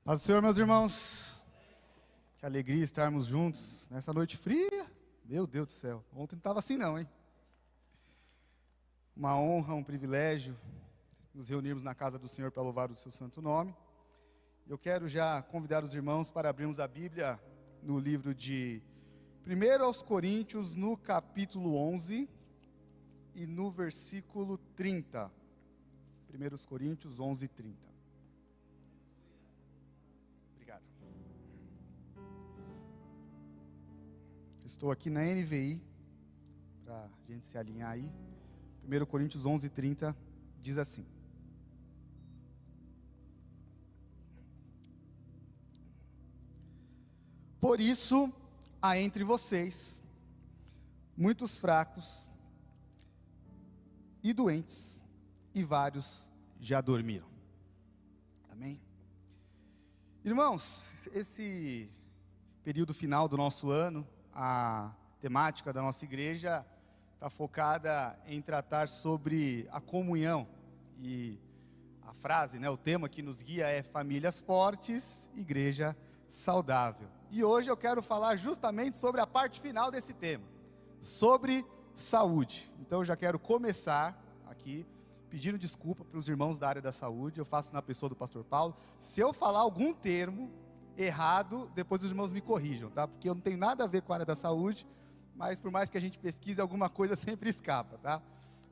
Paz do Senhor, meus irmãos. Que alegria estarmos juntos nessa noite fria. Meu Deus do céu, ontem não estava assim não, hein? Uma honra, um privilégio nos reunirmos na casa do Senhor para louvar o seu santo nome. Eu quero já convidar os irmãos para abrirmos a Bíblia no livro de 1 aos Coríntios, no capítulo 11 e no versículo 30. 1 Coríntios 11, 30. Obrigado. Estou aqui na NVI, para a gente se alinhar aí. 1 Coríntios 11, 30 diz assim: Por isso há entre vocês muitos fracos e doentes, e vários já dormiram. Amém? Irmãos, esse período final do nosso ano, a temática da nossa igreja está focada em tratar sobre a comunhão. E a frase, o tema que nos guia é famílias fortes, igreja saudável. E hoje eu quero falar justamente sobre a parte final desse tema, sobre saúde. Então eu já quero começar aqui pedindo desculpa para os irmãos da área da saúde. Eu faço na pessoa do pastor Paulo. Se eu falar algum termo errado, depois os irmãos me corrijam, tá? Porque eu não tenho nada a ver com a área da saúde, mas por mais que a gente pesquise, alguma coisa sempre escapa, tá?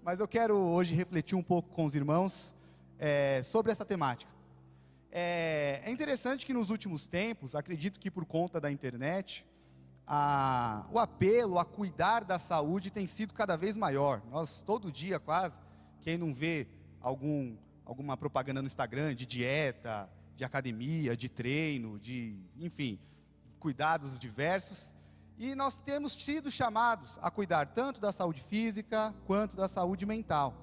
Mas eu quero hoje refletir um pouco com os irmãos sobre essa temática. É interessante que nos últimos tempos, acredito que por conta da internet, o apelo a cuidar da saúde tem sido cada vez maior. Nós, todo dia quase, quem não vê alguma propaganda no Instagram de dieta, de academia, de treino, enfim, cuidados diversos. E nós temos sido chamados a cuidar tanto da saúde física quanto da saúde mental.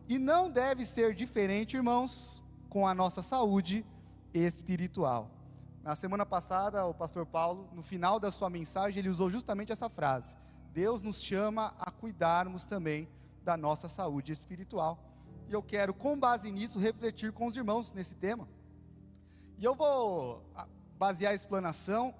E não deve ser diferente, irmãos, com a nossa saúde espiritual. Na semana passada, o pastor Paulo, no final da sua mensagem, ele usou justamente essa frase: Deus nos chama a cuidarmos também da nossa saúde espiritual. E eu quero, com base nisso, refletir com os irmãos nesse tema. E eu vou basear a explanação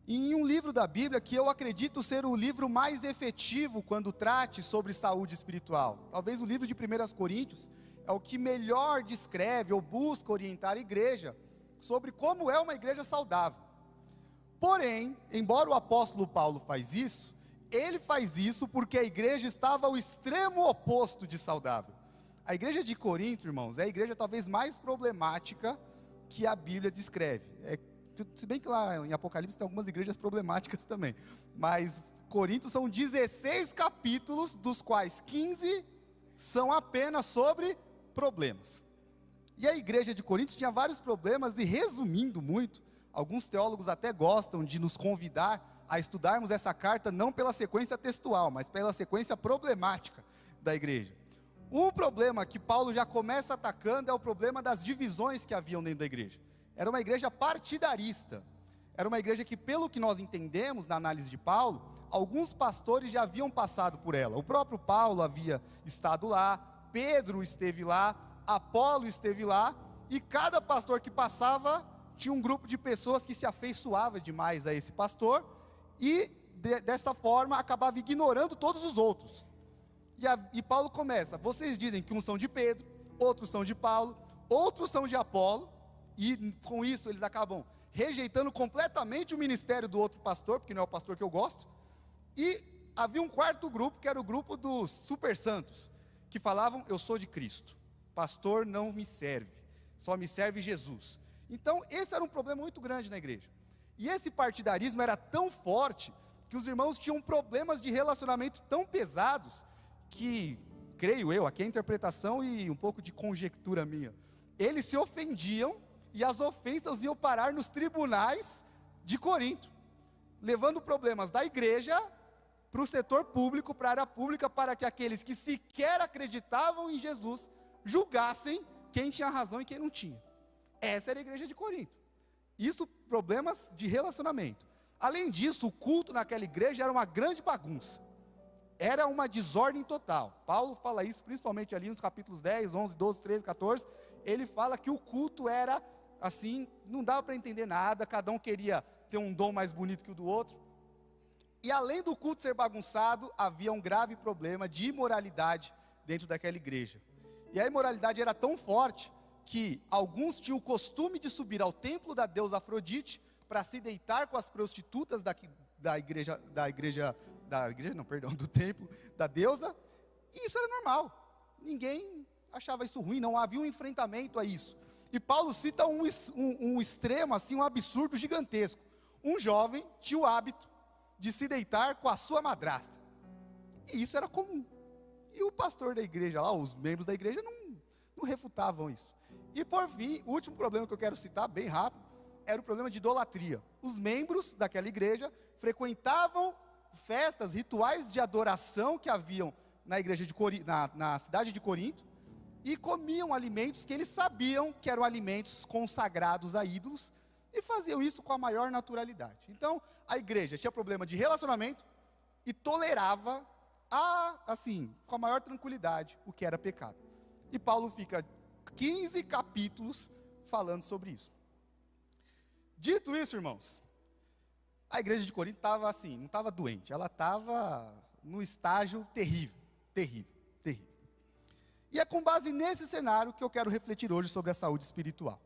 em um livro da Bíblia que eu acredito ser o livro mais efetivo quando trate sobre saúde espiritual. Talvez o livro de 1 Coríntios é o que melhor descreve ou busca orientar a igreja sobre como é uma igreja saudável. Porém, embora o apóstolo Paulo faz isso, ele faz isso porque a igreja estava ao extremo oposto de saudável. A igreja de Corinto, irmãos, é a igreja talvez mais problemática que a Bíblia descreve. Se bem que lá em Apocalipse tem algumas igrejas problemáticas também. Mas Corinto são 16 capítulos, dos quais 15 são apenas sobre problemas. E a igreja de Corinto tinha vários problemas, e resumindo muito, alguns teólogos até gostam de nos convidar a estudarmos essa carta não pela sequência textual, mas pela sequência problemática da igreja. Um problema que Paulo já começa atacando é o problema das divisões que haviam dentro da igreja. Era uma igreja partidarista. Era uma igreja que, pelo que nós entendemos na análise de Paulo, alguns pastores já haviam passado por ela. O próprio Paulo havia estado lá, Pedro esteve lá, Apolo esteve lá, e cada pastor que passava tinha um grupo de pessoas que se afeiçoava demais a esse pastor, e dessa forma acabava ignorando todos os outros. E Paulo começa: vocês dizem que uns são de Pedro, outros são de Paulo, outros são de Apolo, e com isso eles acabam rejeitando completamente o ministério do outro pastor, porque não é o pastor que eu gosto. E havia um quarto grupo, que era o grupo dos super santos, que falavam: eu sou de Cristo, pastor não me serve, só me serve Jesus. Então esse era um problema muito grande na igreja. E esse partidarismo era tão forte que os irmãos tinham problemas de relacionamento tão pesados que, creio eu, aqui é interpretação e um pouco de conjectura minha, eles se ofendiam e as ofensas iam parar nos tribunais de Corinto, levando problemas da igreja para o setor público, para a área pública, para que aqueles que sequer acreditavam em Jesus julgassem quem tinha razão e quem não tinha. Essa era a igreja de Corinto. Isso, problemas de relacionamento. Além disso, o culto naquela igreja era uma grande bagunça. Era uma desordem total. Paulo fala isso principalmente ali nos capítulos 10, 11, 12, 13, 14. Ele fala que o culto era assim, não dava para entender nada, cada um queria ter um dom mais bonito que o do outro. E além do culto ser bagunçado, havia um grave problema de imoralidade dentro daquela igreja. E a imoralidade era tão forte que alguns tinham o costume de subir ao templo da deusa Afrodite para se deitar com as prostitutas do templo da deusa, e isso era normal. Ninguém achava isso ruim, não havia um enfrentamento a isso. E Paulo cita um extremo, assim, um absurdo gigantesco. Um jovem tinha o hábito de se deitar com a sua madrasta. E isso era comum. E o pastor da igreja lá, os membros da igreja não refutavam isso. E por fim, o último problema que eu quero citar, bem rápido, era o problema de idolatria. Os membros daquela igreja frequentavam festas, rituais de adoração que haviam na igreja na cidade de Corinto, e comiam alimentos que eles sabiam que eram alimentos consagrados a ídolos, e faziam isso com a maior naturalidade. Então, a igreja tinha problema de relacionamento e tolerava, assim, com a maior tranquilidade, o que era pecado. E Paulo fica 15 capítulos falando sobre isso. Dito isso, irmãos, a igreja de Corinto estava assim, não estava doente, ela estava num estágio terrível, terrível, terrível. E é com base nesse cenário que eu quero refletir hoje sobre a saúde espiritual.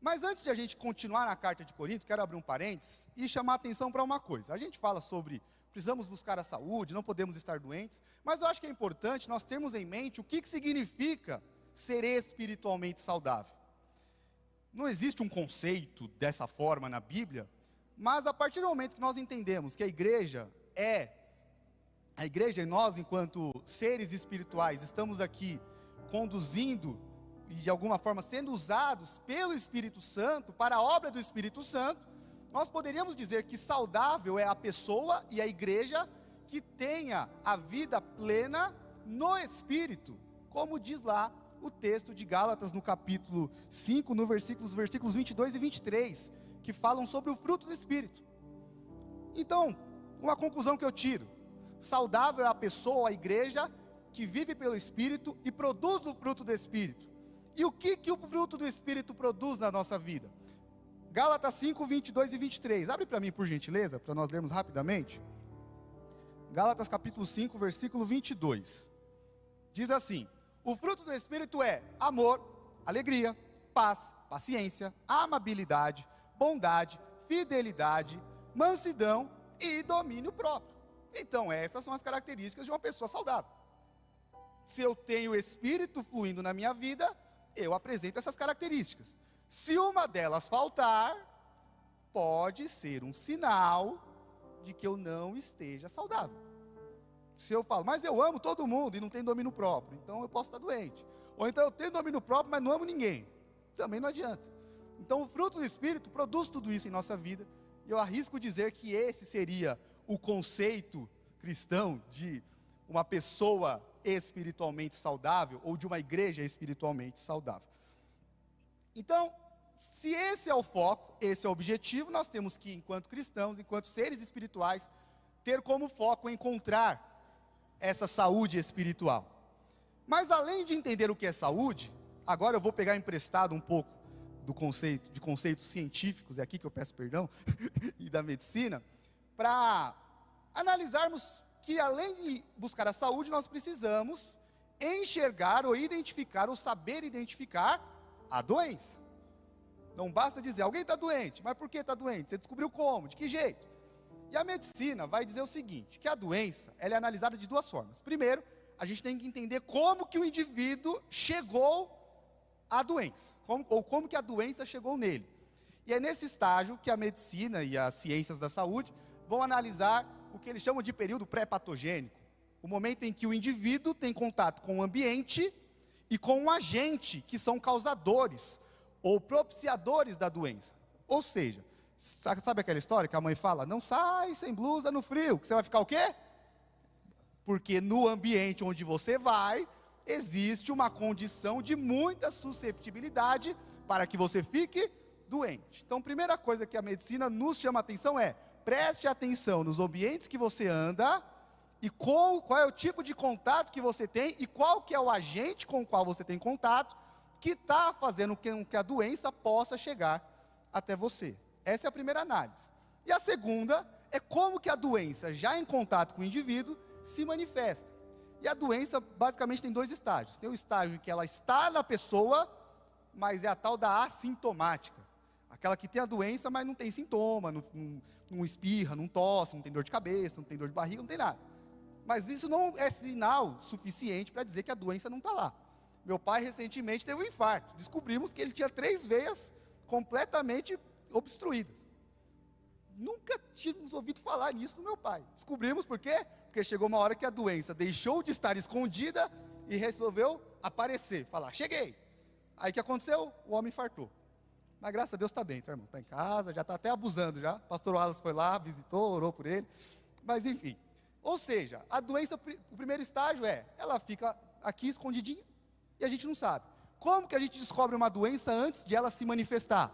Mas antes de a gente continuar na carta de Corinto, quero abrir um parênteses e chamar a atenção para uma coisa. A gente fala sobre precisamos buscar a saúde, não podemos estar doentes, mas eu acho que é importante nós termos em mente o que significa ser espiritualmente saudável. Não existe um conceito dessa forma na Bíblia, mas a partir do momento que nós entendemos que a igreja e nós, enquanto seres espirituais, estamos aqui conduzindo e de alguma forma sendo usados pelo Espírito Santo, para a obra do Espírito Santo, nós poderíamos dizer que saudável é a pessoa e a igreja que tenha a vida plena no Espírito, como diz lá o texto de Gálatas no capítulo 5, no versículos 22 e 23, que falam sobre o fruto do Espírito. Então, uma conclusão que eu tiro: saudável é a pessoa, a igreja, que vive pelo Espírito e produz o fruto do Espírito. E o que o fruto do Espírito produz na nossa vida? Gálatas 5, 22 e 23. Abre para mim, por gentileza, para nós lermos rapidamente. Gálatas capítulo 5, versículo 22. Diz assim: o fruto do Espírito é amor, alegria, paz, paciência, amabilidade, bondade, fidelidade, mansidão e domínio próprio. Então, essas são as características de uma pessoa saudável. Se eu tenho o Espírito fluindo na minha vida, eu apresento essas características. Se uma delas faltar, pode ser um sinal de que eu não esteja saudável. Se eu falo, mas eu amo todo mundo e não tenho domínio próprio, então eu posso estar doente. Ou então eu tenho domínio próprio, mas não amo ninguém. Também não adianta. Então o fruto do Espírito produz tudo isso em nossa vida. E eu arrisco dizer que esse seria o conceito cristão de uma pessoa espiritualmente saudável, ou de uma igreja espiritualmente saudável. Então, se esse é o foco, esse é o objetivo, nós temos que, enquanto cristãos, enquanto seres espirituais, ter como foco encontrar essa saúde espiritual. Mas além de entender o que é saúde, agora eu vou pegar emprestado um pouco de conceitos científicos, é aqui que eu peço perdão, e da medicina, para analisarmos que além de buscar a saúde, nós precisamos enxergar ou identificar, ou saber identificar a doença. Não basta dizer, alguém está doente, mas por que está doente? Você descobriu como? De que jeito? E a medicina vai dizer o seguinte, que a doença, ela é analisada de duas formas. Primeiro, a gente tem que entender como que o indivíduo chegou à doença, como que a doença chegou nele. E é nesse estágio que a medicina e as ciências da saúde vão analisar o que eles chamam de período pré-patogênico, o momento em que o indivíduo tem contato com o ambiente e com o agente, que são causadores ou propiciadores da doença. Ou seja, sabe aquela história que a mãe fala, não sai sem blusa no frio, que você vai ficar o quê? Porque no ambiente onde você vai, existe uma condição de muita susceptibilidade para que você fique doente. Então, a primeira coisa que a medicina nos chama a atenção é, preste atenção nos ambientes que você anda, e qual é o tipo de contato que você tem, e qual que é o agente com o qual você tem contato, que está fazendo com que a doença possa chegar até você. Essa é a primeira análise. E a segunda é como que a doença, já em contato com o indivíduo, se manifesta. E a doença basicamente tem dois estágios. Tem o estágio em que ela está na pessoa, mas é a tal da assintomática. Aquela que tem a doença, mas não tem sintoma, não espirra, não tosse, não tem dor de cabeça, não tem dor de barriga, não tem nada. Mas isso não é sinal suficiente para dizer que a doença não está lá. Meu pai recentemente teve um infarto. Descobrimos que ele tinha 3 veias completamente obstruídas. Nunca tínhamos ouvido falar nisso do meu pai. Descobrimos por quê? Porque chegou uma hora que a doença deixou de estar escondida e resolveu aparecer, falar, cheguei. Aí o que aconteceu? O homem infartou. Mas graças a Deus está bem, tá, irmão? Está em casa, já está até abusando já. O pastor Wallace foi lá, visitou, orou por ele. Mas enfim. Ou seja, a doença, o primeiro estágio ela fica aqui escondidinha e a gente não sabe. Como que a gente descobre uma doença antes de ela se manifestar?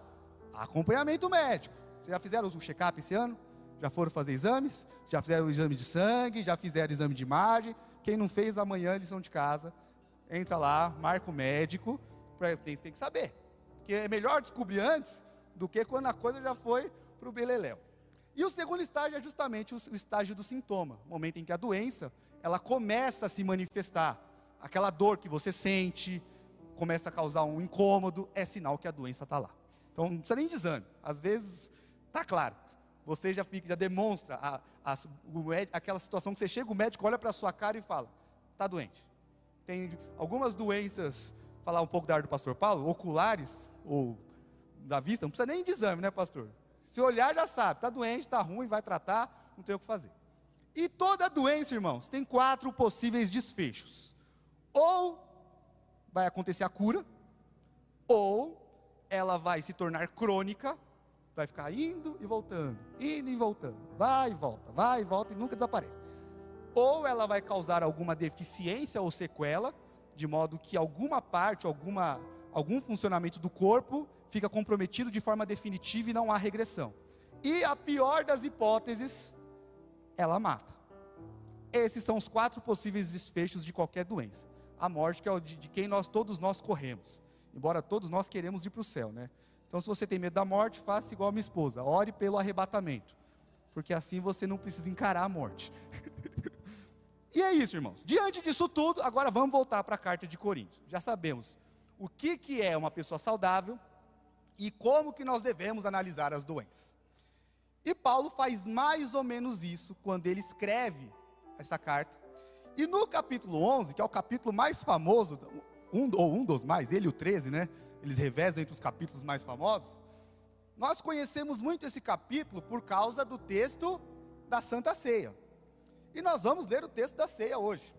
Acompanhamento médico. Vocês já fizeram o check-up esse ano? Já foram fazer exames? Já fizeram o exame de sangue? Já fizeram o exame de imagem? Quem não fez, amanhã lição de casa. Entra lá, marca o médico. Tem que saber. Porque é melhor descobrir antes do que quando a coisa já foi para o beleléu. E o segundo estágio é justamente o estágio do sintoma. O momento em que a doença, ela começa a se manifestar. Aquela dor que você sente, começa a causar um incômodo, é sinal que a doença está lá. Então não precisa nem de exame. Às vezes, está claro. Você já demonstra aquela situação que você chega, o médico olha para a sua cara e fala, está doente. Tem algumas doenças, falar um pouco da área do pastor Paulo, oculares, ou da vista, não precisa nem de exame, né, pastor? Se olhar já sabe, está doente, está ruim, vai tratar, não tem o que fazer. E toda doença, irmãos, tem 4 possíveis desfechos. Ou vai acontecer a cura, ou ela vai se tornar crônica, vai ficar indo e voltando, vai e volta e nunca desaparece. Ou ela vai causar alguma deficiência ou sequela, de modo que alguma parte, algum funcionamento do corpo fica comprometido de forma definitiva e não há regressão. E a pior das hipóteses, ela mata. Esses são os 4 possíveis desfechos de qualquer doença. A morte, que é o de quem todos nós corremos. Embora todos nós queremos ir para o céu, né? Então, se você tem medo da morte, faça igual a minha esposa. Ore pelo arrebatamento. Porque assim você não precisa encarar a morte. E é isso, irmãos. Diante disso tudo, agora vamos voltar para a carta de Coríntios. Já sabemos o que é uma pessoa saudável e como que nós devemos analisar as doenças. E Paulo faz mais ou menos isso quando ele escreve essa carta. E no capítulo 11, que é o capítulo mais famoso, um dos mais, ele e o 13, né? Eles revezam entre os capítulos mais famosos. Nós conhecemos muito esse capítulo por causa do texto da Santa Ceia. E nós vamos ler o texto da ceia hoje.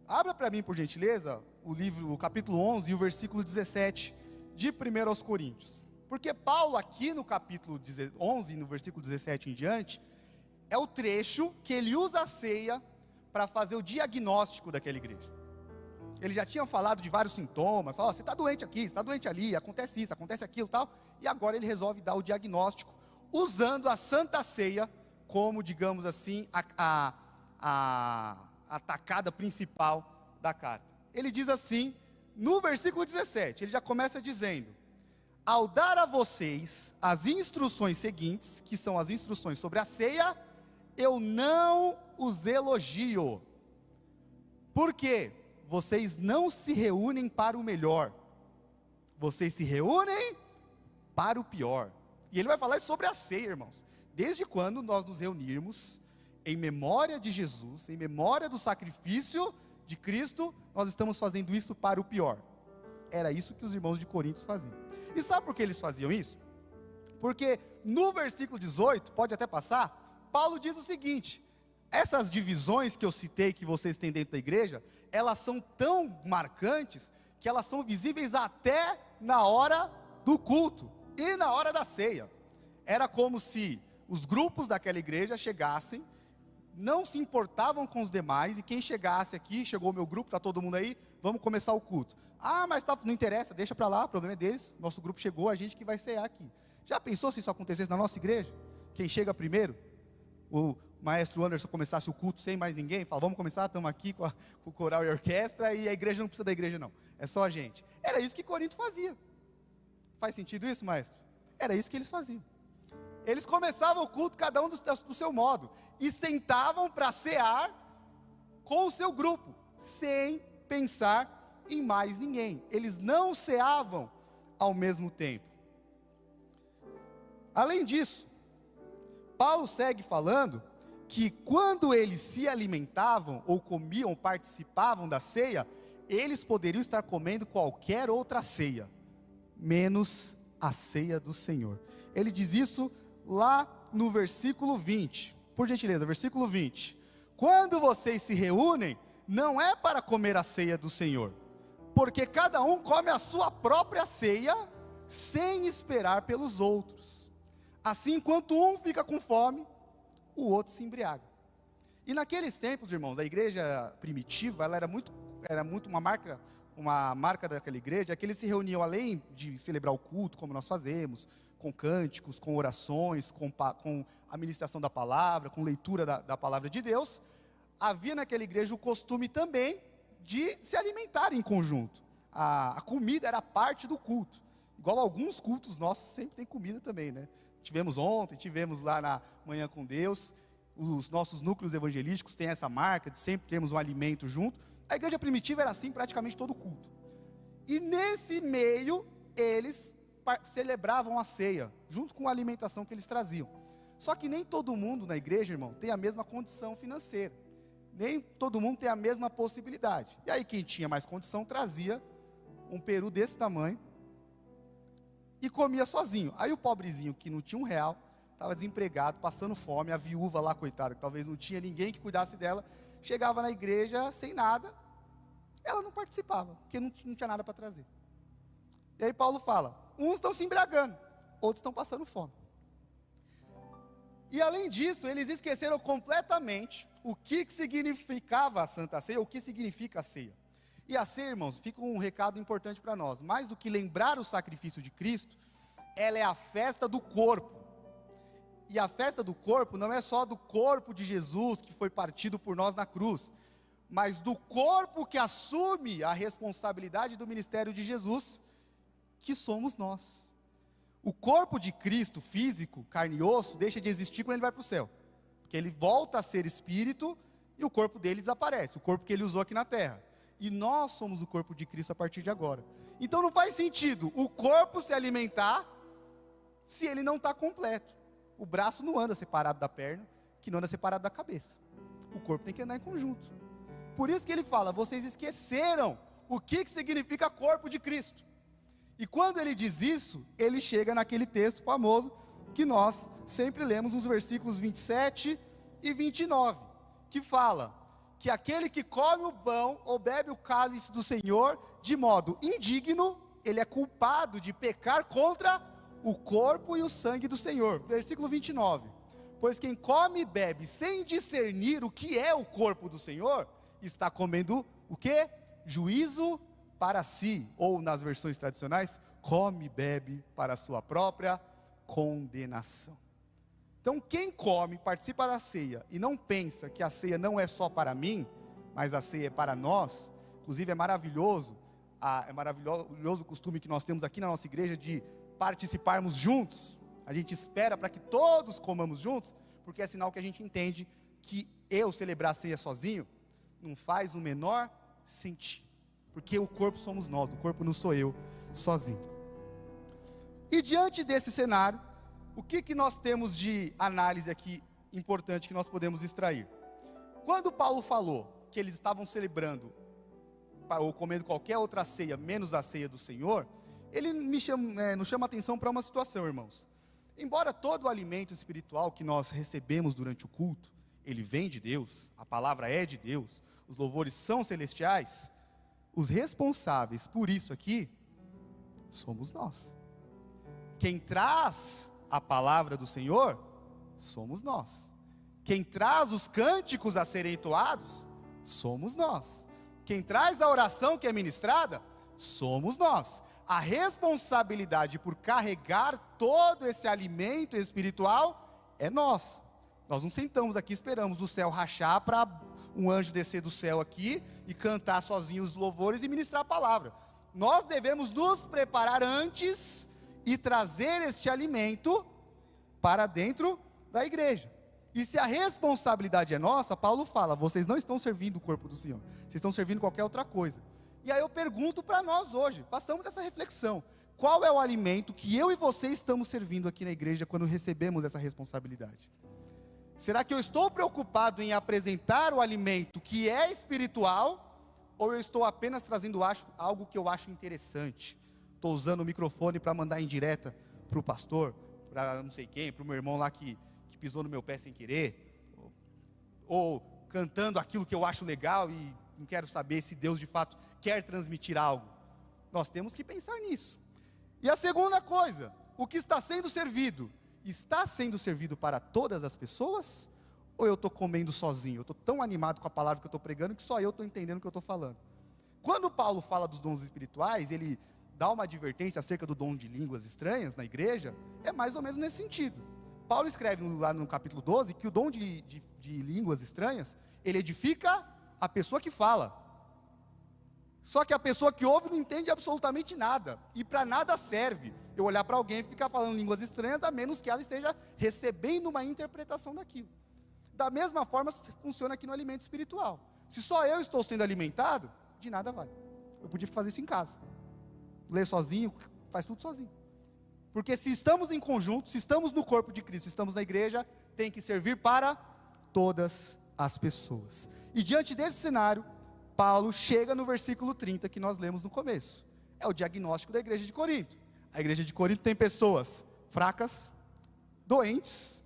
Abra para mim, por gentileza, o capítulo 11 e o versículo 17 de 1 aos Coríntios. Porque Paulo aqui no capítulo 11, no versículo 17 em diante, é o trecho que ele usa a ceia para fazer o diagnóstico daquela igreja. Ele já tinha falado de vários sintomas, você está doente aqui, você está doente ali, acontece isso, acontece aquilo, tal. E agora ele resolve dar o diagnóstico, usando a Santa Ceia como, digamos assim, a tacada principal da carta. Ele diz assim, no versículo 17, ele já começa dizendo: ao dar a vocês as instruções seguintes, que são as instruções sobre a ceia, eu não os elogio. Por quê? Vocês não se reúnem para o melhor, vocês se reúnem para o pior. E ele vai falar sobre a ceia, irmãos. Desde quando nós nos reunirmos em memória de Jesus, em memória do sacrifício de Cristo, nós estamos fazendo isso para o pior. Era isso que os irmãos de Coríntios faziam. E sabe por que eles faziam isso? Porque no versículo 18, pode até passar, Paulo diz o seguinte: essas divisões que eu citei, que vocês têm dentro da igreja, elas são tão marcantes, que elas são visíveis até na hora do culto, e na hora da ceia. Era como se os grupos daquela igreja chegassem, não se importavam com os demais, e quem chegasse aqui, chegou o meu grupo, está todo mundo aí, vamos começar o culto. Mas não interessa, deixa para lá, o problema é deles, nosso grupo chegou, a gente que vai cear aqui. Já pensou se isso acontecesse na nossa igreja? Quem chega primeiro? maestro Anderson começasse o culto sem mais ninguém, fala, vamos começar, estamos aqui com o coral e a orquestra, e a igreja não precisa da igreja não, é só a gente. Era isso que Corinto fazia. Faz sentido isso, maestro? Era isso que eles faziam. Eles começavam o culto, cada um do seu modo, e sentavam para cear com o seu grupo, sem pensar em mais ninguém. Eles não ceavam ao mesmo tempo. Além disso, Paulo segue falando que quando eles se alimentavam, ou comiam, ou participavam da ceia, eles poderiam estar comendo qualquer outra ceia, menos a ceia do Senhor. Ele diz isso lá no versículo 20, por gentileza, versículo 20. Quando vocês se reúnem, não é para comer a ceia do Senhor, porque cada um come a sua própria ceia, sem esperar pelos outros. Assim, enquanto um fica com fome, o outro se embriaga. E naqueles tempos, irmãos, a igreja primitiva, ela era muito uma marca daquela igreja, que eles se reuniam, além de celebrar o culto, como nós fazemos, com cânticos, com orações, com a ministração da palavra, com leitura da palavra de Deus, havia naquela igreja o costume também de se alimentar em conjunto. A comida era parte do culto, igual alguns cultos nossos sempre tem comida também, né? Tivemos ontem, tivemos lá na Manhã com Deus, os nossos núcleos evangelísticos têm essa marca de sempre termos um alimento junto. A igreja primitiva era assim praticamente todo culto. E nesse meio, eles celebravam a ceia, junto com a alimentação que eles traziam. Só que nem todo mundo na igreja, irmão, tem a mesma condição financeira. Nem todo mundo tem a mesma possibilidade. E aí quem tinha mais condição trazia um peru desse tamanho e comia sozinho. Aí o pobrezinho que não tinha R$1, estava desempregado, passando fome, a viúva lá, coitada, que talvez não tinha ninguém que cuidasse dela, chegava na igreja sem nada, ela não participava, porque não tinha nada para trazer. E aí Paulo fala, uns estão se embriagando, outros estão passando fome. E além disso, eles esqueceram completamente o que significava a Santa Ceia, o que significa a ceia. E a ceia, irmãos, fica um recado importante para nós, mais do que lembrar o sacrifício de Cristo, ela é a festa do corpo. E a festa do corpo não é só do corpo de Jesus que foi partido por nós na cruz, mas do corpo que assume a responsabilidade do ministério de Jesus, que somos nós. O corpo de Cristo, físico, carne e osso, deixa de existir quando ele vai para o céu, porque ele volta a ser espírito e o corpo dele desaparece, o corpo que ele usou aqui na terra. E nós somos o corpo de Cristo a partir de agora. Então não faz sentido o corpo se alimentar se ele não está completo. O braço não anda separado da perna, que não anda separado da cabeça. O corpo tem que andar em conjunto. Por isso que ele fala, vocês esqueceram o que significa corpo de Cristo. E quando ele diz isso, ele chega naquele texto famoso, que nós sempre lemos nos versículos 27 e 29, que fala que aquele que come o pão ou bebe o cálice do Senhor de modo indigno, ele é culpado de pecar contra o corpo e o sangue do Senhor. Versículo 29, pois quem come e bebe sem discernir o que é o corpo do Senhor, está comendo o quê? Juízo para si, ou nas versões tradicionais, come e bebe para a sua própria condenação. Então quem come, participa da ceia, e não pensa que a ceia não é só para mim, mas a ceia é para nós, inclusive é maravilhoso o costume que nós temos aqui na nossa igreja de participarmos juntos. A gente espera para que todos comamos juntos, porque é sinal que a gente entende que eu celebrar a ceia sozinho não faz o menor sentido, porque o corpo somos nós, o corpo não sou eu sozinho. E diante desse cenário, o que nós temos de análise aqui importante que nós podemos extrair? Quando Paulo falou que eles estavam celebrando ou comendo qualquer outra ceia, menos a ceia do Senhor, ele nos chama a atenção para uma situação, irmãos. Embora todo o alimento espiritual que nós recebemos durante o culto, ele vem de Deus, a palavra é de Deus, os louvores são celestiais, os responsáveis por isso aqui, somos nós. Quem traz a palavra do Senhor, somos nós. Quem traz os cânticos a serem entoados, somos nós. Quem traz a oração que é ministrada, somos nós. A responsabilidade por carregar todo esse alimento espiritual é nossa. Nós não sentamos aqui, esperamos o céu rachar para um anjo descer do céu aqui e cantar sozinho os louvores e ministrar a palavra. Nós devemos nos preparar antes e trazer este alimento para dentro da igreja. E se a responsabilidade é nossa, Paulo fala, vocês não estão servindo o corpo do Senhor, vocês estão servindo qualquer outra coisa. E aí eu pergunto para nós hoje, façamos essa reflexão, qual é o alimento que eu e você estamos servindo aqui na igreja quando recebemos essa responsabilidade? Será que eu estou preocupado em apresentar o alimento que é espiritual, ou eu estou apenas trazendo algo que eu acho interessante? Estou usando o microfone para mandar indireta para o pastor, para não sei quem, para o meu irmão lá que pisou no meu pé sem querer, ou cantando aquilo que eu acho legal e não quero saber se Deus de fato quer transmitir algo. Nós temos que pensar nisso. E a segunda coisa, o que está sendo servido para todas as pessoas? Ou eu estou comendo sozinho? Eu estou tão animado com a palavra que eu estou pregando que só eu estou entendendo o que eu estou falando. Quando Paulo fala dos dons espirituais, ele dá uma advertência acerca do dom de línguas estranhas na igreja, é mais ou menos nesse sentido. Paulo escreve lá no capítulo 12 que o dom de línguas estranhas, ele edifica a pessoa que fala. Só que a pessoa que ouve não entende absolutamente nada, e para nada serve eu olhar para alguém e ficar falando línguas estranhas, a menos que ela esteja recebendo uma interpretação daquilo. Da mesma forma funciona aqui no alimento espiritual. Se só eu estou sendo alimentado, de nada vale. Eu podia fazer isso em casa, ler sozinho, faz tudo sozinho. Porque se estamos em conjunto, se estamos no corpo de Cristo, se estamos na igreja, tem que servir para todas as pessoas. E diante desse cenário, Paulo chega no versículo 30 que nós lemos no começo. É o diagnóstico da igreja de Corinto. A igreja de Corinto tem pessoas fracas, doentes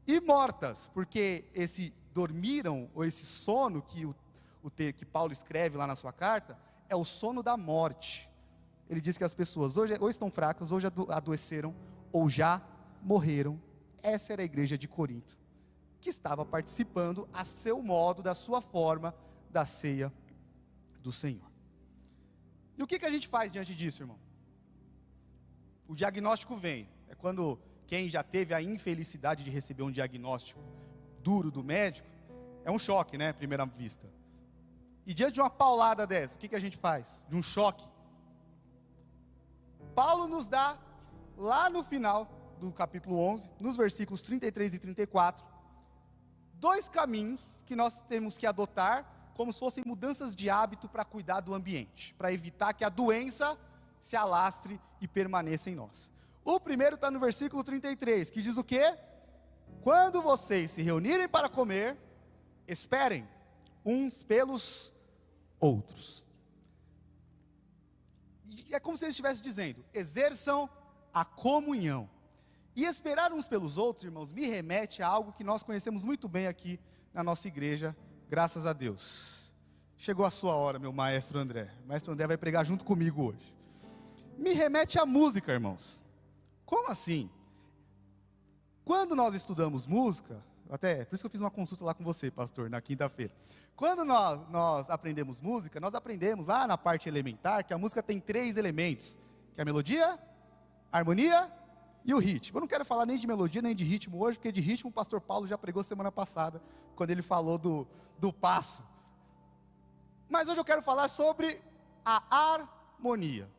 e mortas, porque esse dormiram, ou esse sono que Paulo escreve lá na sua carta, é o sono da morte. Ele diz que as pessoas hoje ou estão fracas, ou já adoeceram, ou já morreram. Essa era a igreja de Corinto, que estava participando a seu modo, da sua forma, da ceia do Senhor. E o que a gente faz diante disso, irmão? O diagnóstico vem, é quando quem já teve a infelicidade de receber um diagnóstico duro do médico, é um choque, né, à primeira vista. E diante de uma paulada dessa, o que a gente faz? De um choque, Paulo nos dá, lá no final do capítulo 11, nos versículos 33 e 34, dois caminhos que nós temos que adotar, como se fossem mudanças de hábito para cuidar do ambiente, para evitar que a doença se alastre e permaneça em nós. O primeiro está no versículo 33, que diz o quê? Quando vocês se reunirem para comer, esperem uns pelos outros. É como se ele estivesse dizendo, exerçam a comunhão. E esperar uns pelos outros, irmãos, me remete a algo que nós conhecemos muito bem aqui na nossa igreja, graças a Deus. Chegou a sua hora, meu maestro André. O maestro André vai pregar junto comigo hoje. Me remete à música, irmãos. Como assim? Quando nós estudamos música, até, por isso que eu fiz uma consulta lá com você, pastor, na quinta-feira. Quando nós aprendemos música, nós aprendemos lá na parte elementar, que a música tem 3 elementos, que é a melodia, a harmonia e o ritmo. Eu não quero falar nem de melodia, nem de ritmo hoje, porque de ritmo o pastor Paulo já pregou semana passada, quando ele falou do passo. Mas hoje eu quero falar sobre a harmonia.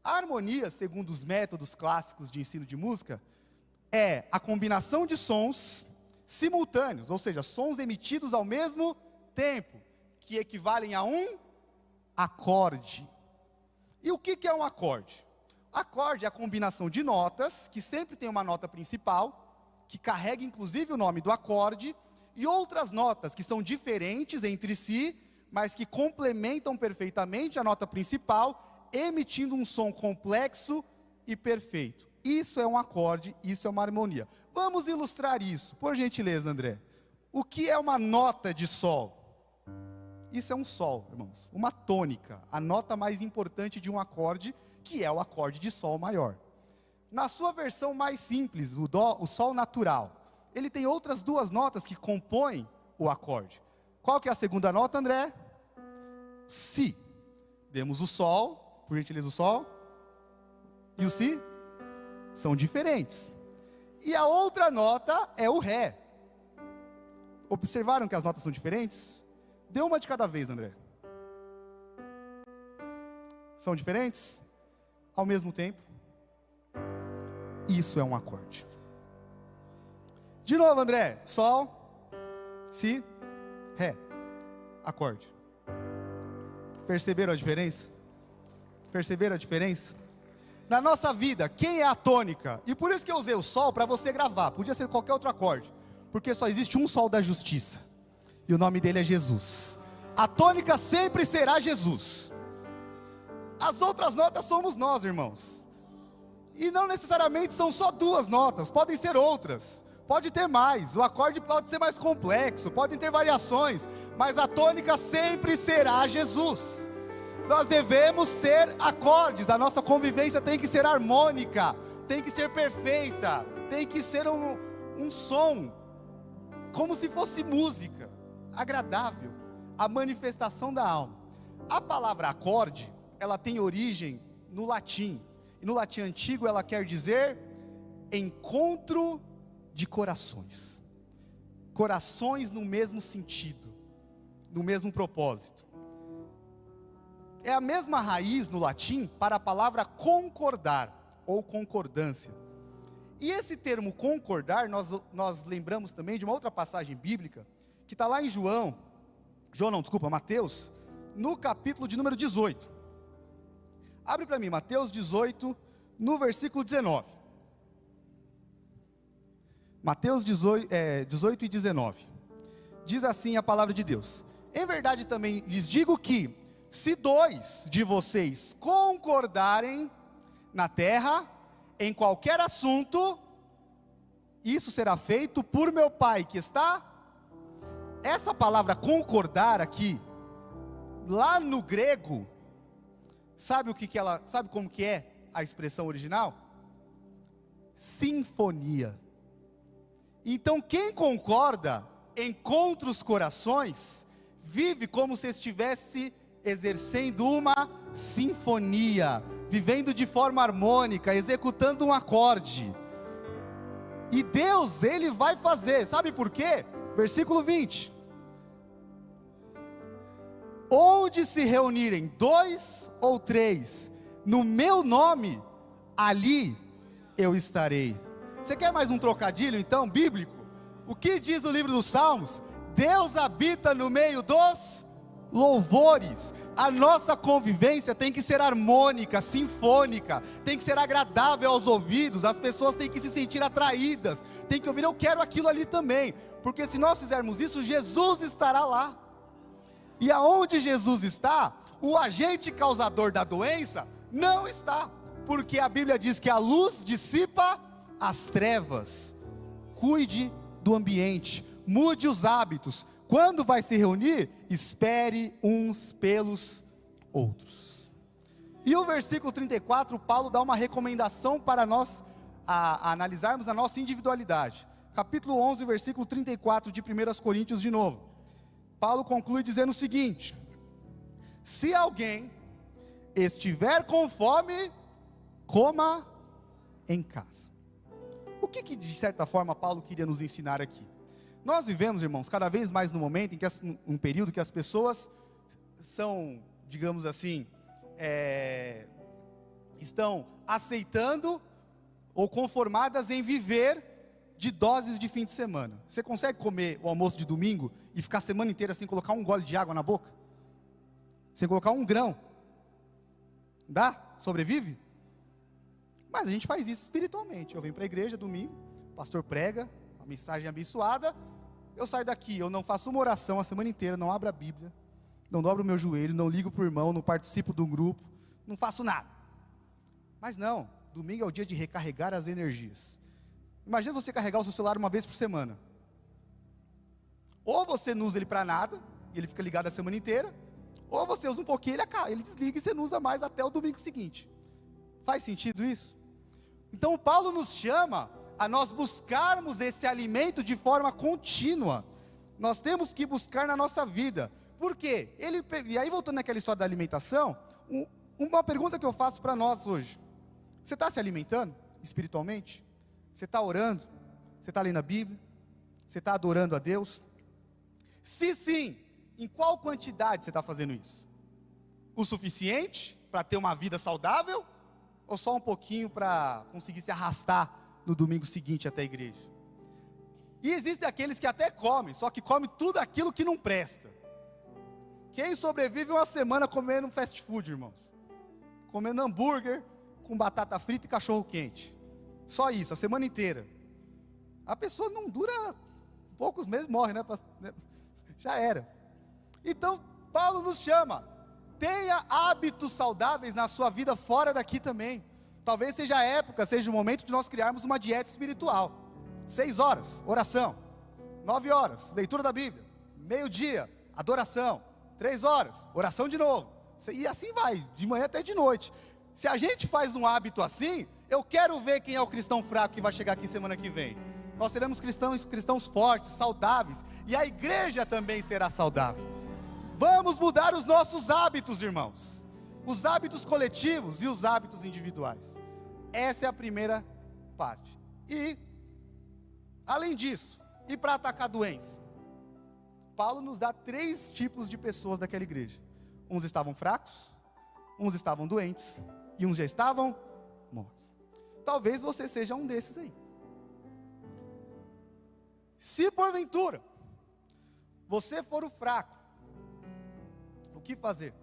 A harmonia, segundo os métodos clássicos de ensino de música, é a combinação de sons simultâneos, ou seja, sons emitidos ao mesmo tempo, que equivalem a um acorde. E o que é um acorde? Acorde é a combinação de notas, que sempre tem uma nota principal, que carrega inclusive o nome do acorde, e outras notas que são diferentes entre si, mas que complementam perfeitamente a nota principal, emitindo um som complexo e perfeito. Isso é um acorde, isso é uma harmonia. Vamos ilustrar isso, por gentileza, André. O que é uma nota de sol? Isso é um sol, irmãos, uma tônica, a nota mais importante de um acorde, que é o acorde de sol maior. Na sua versão mais simples, o sol natural, ele tem outras 2 notas que compõem o acorde. Qual que é a segunda nota, André? Si. Demos o sol, por gentileza o sol, e o si são diferentes. E a outra nota é o ré. Observaram que as notas são diferentes? Dê uma de cada vez, André. São diferentes? Ao mesmo tempo? Isso é um acorde. De novo, André. Sol, Si, Ré. Acorde. Perceberam a diferença? Perceberam a diferença? Na nossa vida, quem é a tônica? E por isso que eu usei o Sol para você gravar. Podia ser qualquer outro acorde. Porque só existe um Sol da justiça. E o nome dele é Jesus. A tônica sempre será Jesus. As outras notas somos nós, irmãos. E não necessariamente são só duas notas. Podem ser outras. Pode ter mais. O acorde pode ser mais complexo. Podem ter variações. Mas a tônica sempre será Jesus. Nós devemos ser acordes. A nossa convivência tem que ser harmônica. Tem que ser perfeita. Tem que ser um som. Como se fosse música. Agradável. A manifestação da alma. A palavra acorde, ela tem origem no latim. E no latim antigo ela quer dizer encontro de corações. Corações no mesmo sentido, no mesmo propósito. É a mesma raiz no latim para a palavra concordar ou concordância. E esse termo concordar, nós lembramos também de uma outra passagem bíblica, que está lá em Mateus, no capítulo de número 18. Abre para mim, Mateus 18, no versículo 19. Mateus 18 e 19. Diz assim a palavra de Deus: em verdade também lhes digo que, se dois de vocês concordarem na terra, em qualquer assunto, isso será feito por meu Pai que está. Essa palavra concordar aqui, lá no grego, sabe como que é a expressão original? Sinfonia. Então quem concorda, encontra os corações, vive como se estivesse exercendo uma sinfonia, vivendo de forma harmônica, executando um acorde. E Deus, Ele vai fazer, sabe por quê? Versículo 20. Onde se reunirem 2 ou 3, no meu nome, ali eu estarei. Você quer mais um trocadilho então, bíblico? O que diz o livro dos Salmos? Deus habita no meio dos louvores. A nossa convivência tem que ser harmônica, sinfônica, tem que ser agradável aos ouvidos. As pessoas têm que se sentir atraídas, tem que ouvir, eu quero aquilo ali também. Porque se nós fizermos isso, Jesus estará lá. E aonde Jesus está, o agente causador da doença não está. Porque a Bíblia diz que a luz dissipa as trevas. Cuide do ambiente, mude os hábitos. Quando vai se reunir, espere uns pelos outros. E o versículo 34, Paulo dá uma recomendação para nós a analisarmos a nossa individualidade. Capítulo 11, versículo 34 de 1 Coríntios de novo. Paulo conclui dizendo o seguinte: se alguém estiver com fome, coma em casa. O que de certa forma Paulo queria nos ensinar aqui? Nós vivemos, irmãos, cada vez mais no momento em que um período que as pessoas são, digamos assim, estão aceitando ou conformadas em viver de doses de fim de semana. Você consegue comer o almoço de domingo e ficar a semana inteira sem colocar um gole de água na boca? Sem colocar um grão? Dá? Sobrevive? Mas a gente faz isso espiritualmente. Eu venho para a igreja domingo, o pastor prega, a mensagem abençoada, eu saio daqui, eu não faço uma oração a semana inteira, não abro a Bíblia, não dobro o meu joelho, não ligo para o irmão, não participo de um grupo, não faço nada. Mas não, domingo é o dia de recarregar as energias. Imagina você carregar o seu celular uma vez por semana. Ou você não usa ele para nada, e ele fica ligado a semana inteira, ou você usa um pouquinho, ele desliga e você não usa mais até o domingo seguinte. Faz sentido isso? Então Paulo nos chama a nós buscarmos esse alimento de forma contínua. Nós temos que buscar na nossa vida. Por quê? E aí voltando naquela história da alimentação, uma pergunta que eu faço para nós hoje: você está se alimentando espiritualmente? Você está orando? Você está lendo a Bíblia? Você está adorando a Deus? Se sim, em qual quantidade você está fazendo isso? O suficiente para ter uma vida saudável? Ou só um pouquinho para conseguir se arrastar no domingo seguinte até a igreja? E existem aqueles que até comem, só que comem tudo aquilo que não presta. Quem sobrevive uma semana comendo fast food, irmãos? Comendo hambúrguer com batata frita e cachorro quente. Só isso, a semana inteira. A pessoa não dura poucos meses, morre, né? Já era. Então, Paulo nos chama, tenha hábitos saudáveis na sua vida fora daqui também. Talvez seja a época, seja o momento de nós criarmos uma dieta espiritual. 6 horas, oração. 9 horas, leitura da Bíblia. Meio-dia, adoração. 3 horas, oração de novo. E assim vai, de manhã até de noite. Se a gente faz um hábito assim, eu quero ver quem é o cristão fraco que vai chegar aqui semana que vem. Nós seremos cristãos fortes, saudáveis. E a igreja também será saudável. Vamos mudar os nossos hábitos, irmãos. Os hábitos coletivos e os hábitos individuais. Essa é a primeira parte. E, além disso, e para atacar a doença? Paulo nos dá 3 tipos de pessoas daquela igreja. Uns estavam fracos, uns estavam doentes, e uns já estavam mortos. Talvez você seja um desses aí. Se porventura você for o fraco, o que fazer?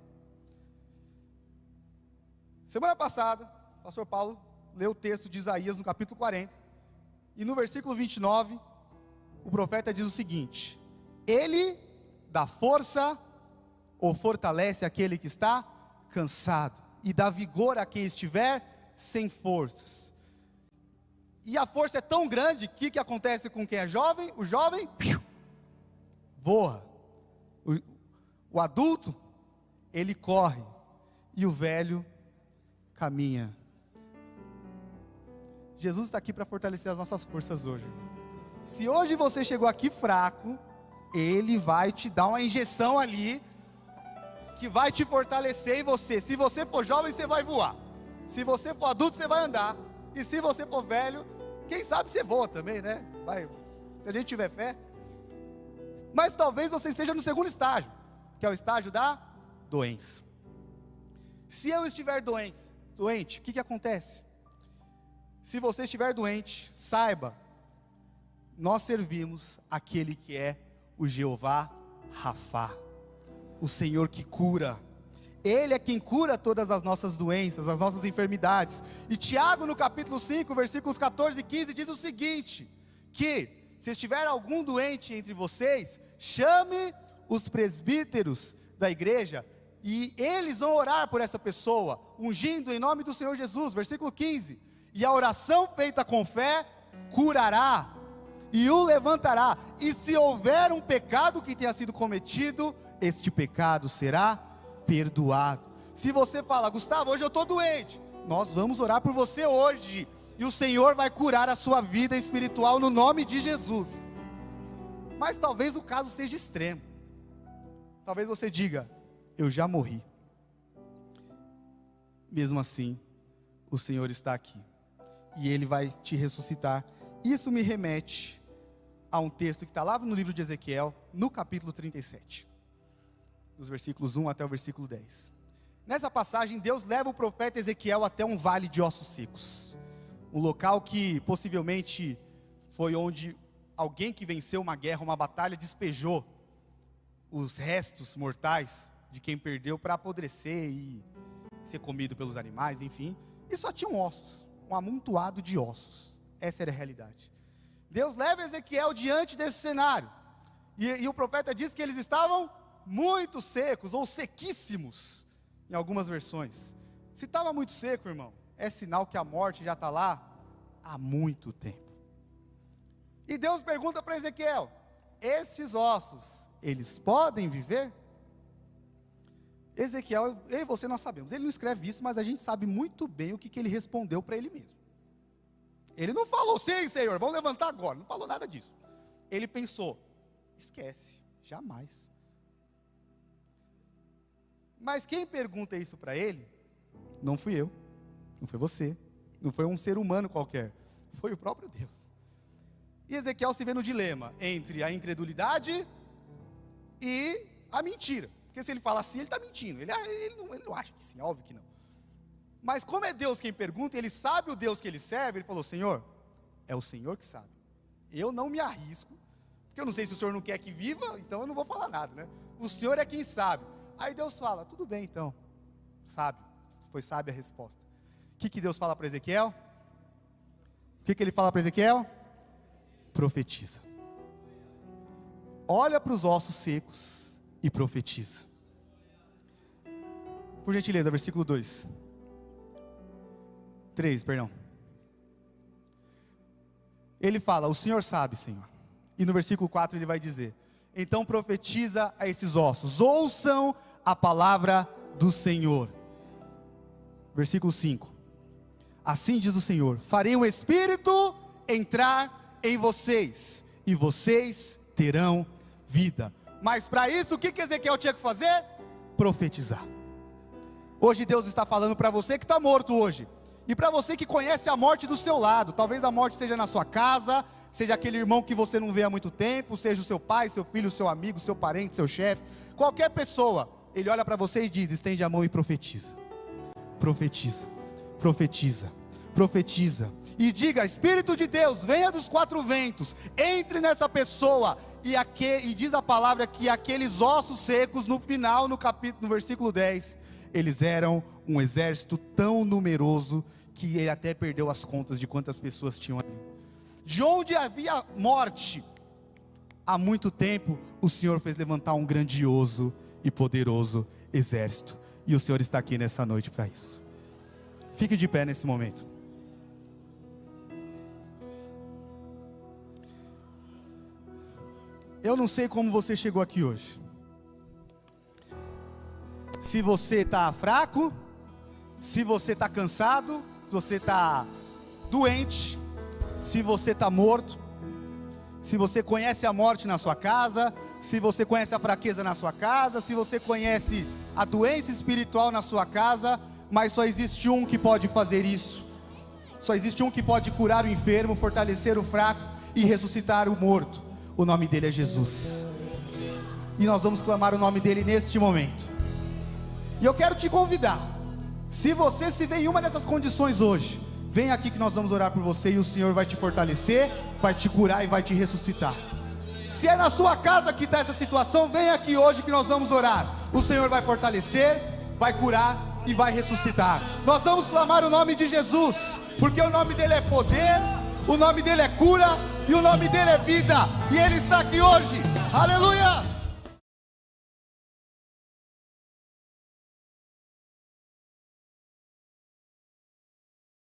Semana passada, o pastor Paulo leu o texto de Isaías no capítulo 40, e no versículo 29, o profeta diz o seguinte: Ele dá força ou fortalece aquele que está cansado, e dá vigor a quem estiver sem forças. E a força é tão grande que o que acontece com quem é jovem? O jovem voa. O adulto, ele corre. E o velho caminha. Jesus está aqui para fortalecer as nossas forças hoje. Se hoje você chegou aqui fraco, Ele vai te dar uma injeção ali, que vai te fortalecer em você. Se você for jovem, você vai voar. Se você for adulto, você vai andar. E se você for velho, quem sabe você voa também, né? Vai, se a gente tiver fé. Mas talvez você esteja no segundo estágio, que é o estágio da doença. Se eu estiver doente, o que acontece? Se você estiver doente, saiba, nós servimos aquele que é o Jeová Rafá, o Senhor que cura. Ele é quem cura todas as nossas doenças, as nossas enfermidades. E Tiago, no capítulo 5, versículos 14 e 15, diz o seguinte: que se estiver algum doente entre vocês, chame os presbíteros da igreja, e eles vão orar por essa pessoa, ungindo em nome do Senhor Jesus. Versículo 15: e a oração feita com fé curará, e o levantará. E se houver um pecado que tenha sido cometido, este pecado será perdoado. Se você fala: Gustavo, hoje eu estou doente, nós vamos orar por você hoje, e o Senhor vai curar a sua vida espiritual no nome de Jesus. Mas talvez o caso seja extremo. Talvez você diga: eu já morri. Mesmo assim, o Senhor está aqui, e Ele vai te ressuscitar. Isso me remete a um texto que está lá no livro de Ezequiel, no capítulo 37, dos versículos 1 até o versículo 10. Nessa passagem, Deus leva o profeta Ezequiel até um vale de ossos secos, um local que possivelmente foi onde alguém que venceu uma guerra, uma batalha, despejou os restos mortais de quem perdeu para apodrecer e ser comido pelos animais, enfim. E só tinham ossos, um amontoado de ossos. Essa era a realidade. Deus leva Ezequiel diante desse cenário, e o profeta diz que eles estavam muito secos, ou sequíssimos, em algumas versões. Se estava muito seco, irmão, é sinal que a morte já está lá há muito tempo. E Deus pergunta para Ezequiel: estes ossos, eles podem viver? Ezequiel, eu e você nós sabemos, ele não escreve isso, mas a gente sabe muito bem o que ele respondeu para ele mesmo. Ele não falou: sim, Senhor, vamos levantar agora. Não falou nada disso. Ele pensou: esquece, jamais. Mas quem pergunta isso para ele, não fui eu, não foi você, não foi um ser humano qualquer, foi o próprio Deus. E Ezequiel se vê no dilema entre a incredulidade e a mentira. Porque se ele fala assim, ele está mentindo. Ele não acha que sim, óbvio que não. Mas como é Deus quem pergunta, ele sabe o Deus que ele serve, ele falou: Senhor, é o Senhor que sabe. Eu não me arrisco, porque eu não sei se o Senhor não quer que viva, então eu não vou falar nada, né? O Senhor é quem sabe. Aí Deus fala: tudo bem então, sabe, foi sábia a resposta. O que Deus fala para Ezequiel? O que ele fala para Ezequiel? Profetiza. Olha para os ossos secos e profetiza. Por gentileza, versículo 3, perdão. Ele fala: o Senhor sabe, Senhor. E no versículo 4 ele vai dizer: então profetiza a esses ossos, ouçam a palavra do Senhor. Versículo 5: assim diz o Senhor: farei um espírito entrar em vocês, e vocês terão vida. Mas para isso, o que Ezequiel tinha que fazer? Profetizar. Hoje Deus está falando para você que está morto hoje, e para você que conhece a morte do seu lado. Talvez a morte seja na sua casa, seja aquele irmão que você não vê há muito tempo, seja o seu pai, seu filho, seu amigo, seu parente, seu chefe, qualquer pessoa. Ele olha para você e diz: estende a mão e profetiza. Profetiza, profetiza, profetiza. E diga: Espírito de Deus, venha dos quatro ventos, entre nessa pessoa. E diz a palavra que aqueles ossos secos, no final, no versículo 10, eles eram um exército tão numeroso que ele até perdeu as contas de quantas pessoas tinham ali. De onde havia morte há muito tempo, o Senhor fez levantar um grandioso e poderoso exército. E o Senhor está aqui nessa noite para isso. Fique de pé nesse momento. Eu não sei como você chegou aqui hoje. Se você está fraco, se você está cansado, se você está doente, se você está morto, se você conhece a morte na sua casa, se você conhece a fraqueza na sua casa, se você conhece a doença espiritual na sua casa, mas só existe um que pode fazer isso. Só existe um que pode curar o enfermo, fortalecer o fraco e ressuscitar o morto. O nome dele é Jesus. E nós vamos clamar o nome dele neste momento. E eu quero te convidar, se você se vê em uma dessas condições hoje, vem aqui que nós vamos orar por você, e o Senhor vai te fortalecer, vai te curar e vai te ressuscitar. Se é na sua casa que está essa situação, vem aqui hoje que nós vamos orar. O Senhor vai fortalecer, vai curar e vai ressuscitar. Nós vamos clamar o nome de Jesus, porque o nome dele é poder, o nome dele é cura, e o nome dele é vida, e ele está aqui hoje. Aleluia!